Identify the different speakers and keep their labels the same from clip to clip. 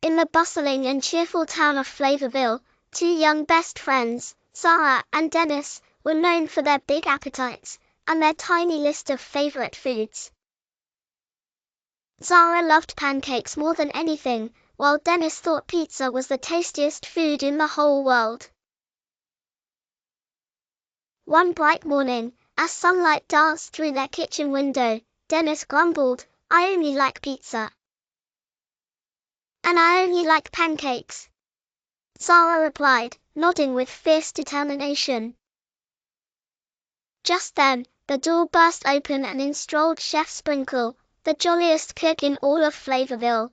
Speaker 1: In the bustling and cheerful town of Flavorville, two young best friends, Zara and Dennis, were known for their big appetites and their tiny list of favorite foods. Zara loved pancakes more than anything, while Dennis thought pizza was the tastiest food in the whole world. One bright morning, as sunlight danced through their kitchen window, Dennis grumbled, "I only like pizza. And I only like pancakes," Zara replied, nodding with fierce determination. Just then, the door burst open and in strolled Chef Sprinkle, the jolliest cook in all of Flavorville.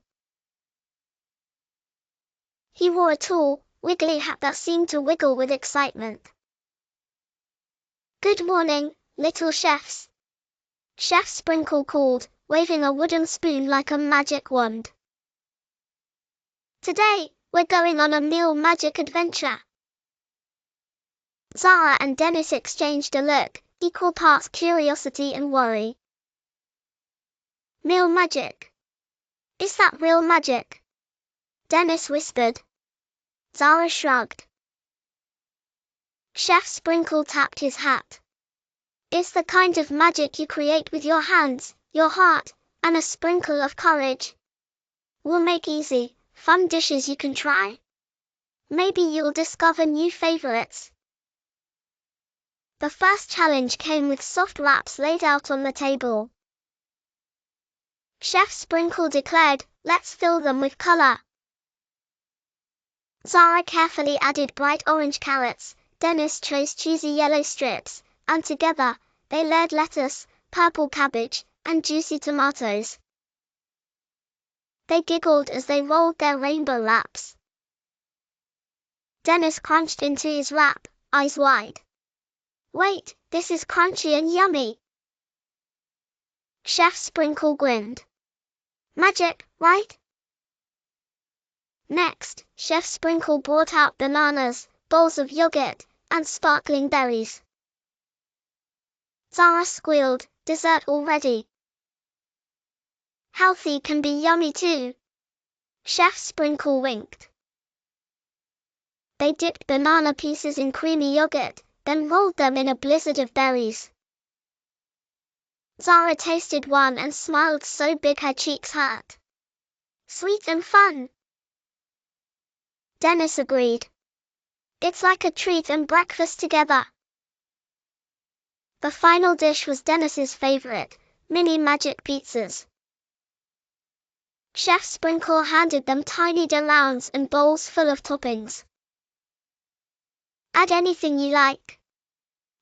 Speaker 1: He wore a tall, wiggly hat that seemed to wiggle with excitement. "Good morning, little chefs," Chef Sprinkle called, waving a wooden spoon like a magic wand. "Today, we're going on a meal magic adventure." Zara and Dennis exchanged a look, equal parts curiosity and worry. "Meal magic? Is that real magic?" Dennis whispered. Zara shrugged. Chef Sprinkle tapped his hat. "It's the kind of magic you create with your hands, your heart, and a sprinkle of courage. We'll make easy, fun dishes you can try. Maybe you'll discover new favorites." The first challenge came with soft wraps laid out on the table. Chef Sprinkle declared, "Let's fill them with color." Zara carefully added bright orange carrots, Dennis chose cheesy yellow strips, and together, they layered lettuce, purple cabbage, and juicy tomatoes. They giggled as they rolled their rainbow laps. Dennis crunched into his wrap, eyes wide. "Wait, this is crunchy and yummy." Chef Sprinkle grinned. "Magic, right?" Next, Chef Sprinkle brought out bananas, bowls of yogurt, and sparkling berries. Zara squealed, "Dessert already." "Healthy can be yummy too." Chef Sprinkle winked. They dipped banana pieces in creamy yogurt, then rolled them in a blizzard of berries. Zara tasted one and smiled so big her cheeks hurt. "Sweet and fun." Dennis agreed. "It's like a treat and breakfast together." The final dish was Dennis's favorite, mini magic pizzas. Chef Sprinkle handed them tiny rounds and bowls full of toppings. "Add anything you like,"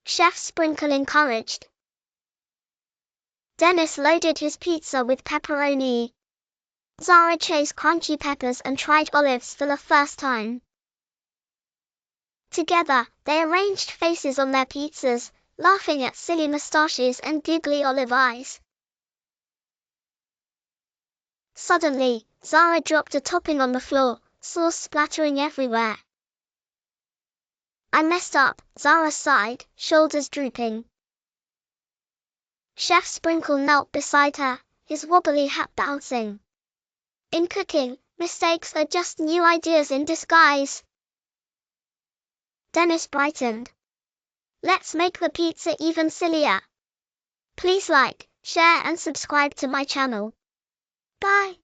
Speaker 1: Chef Sprinkle encouraged. Dennis loaded his pizza with pepperoni. Zara chose crunchy peppers and tried olives for the first time. Together, they arranged faces on their pizzas, laughing at silly mustaches and googly olive eyes. Suddenly, Zara dropped a topping on the floor, sauce splattering everywhere. "I messed up," Zara sighed, shoulders drooping. Chef Sprinkle knelt beside her, his wobbly hat bouncing. "In cooking, mistakes are just new ideas in disguise." Dennis brightened. "Let's make the pizza even sillier." Please like, share and subscribe to my channel. Bye.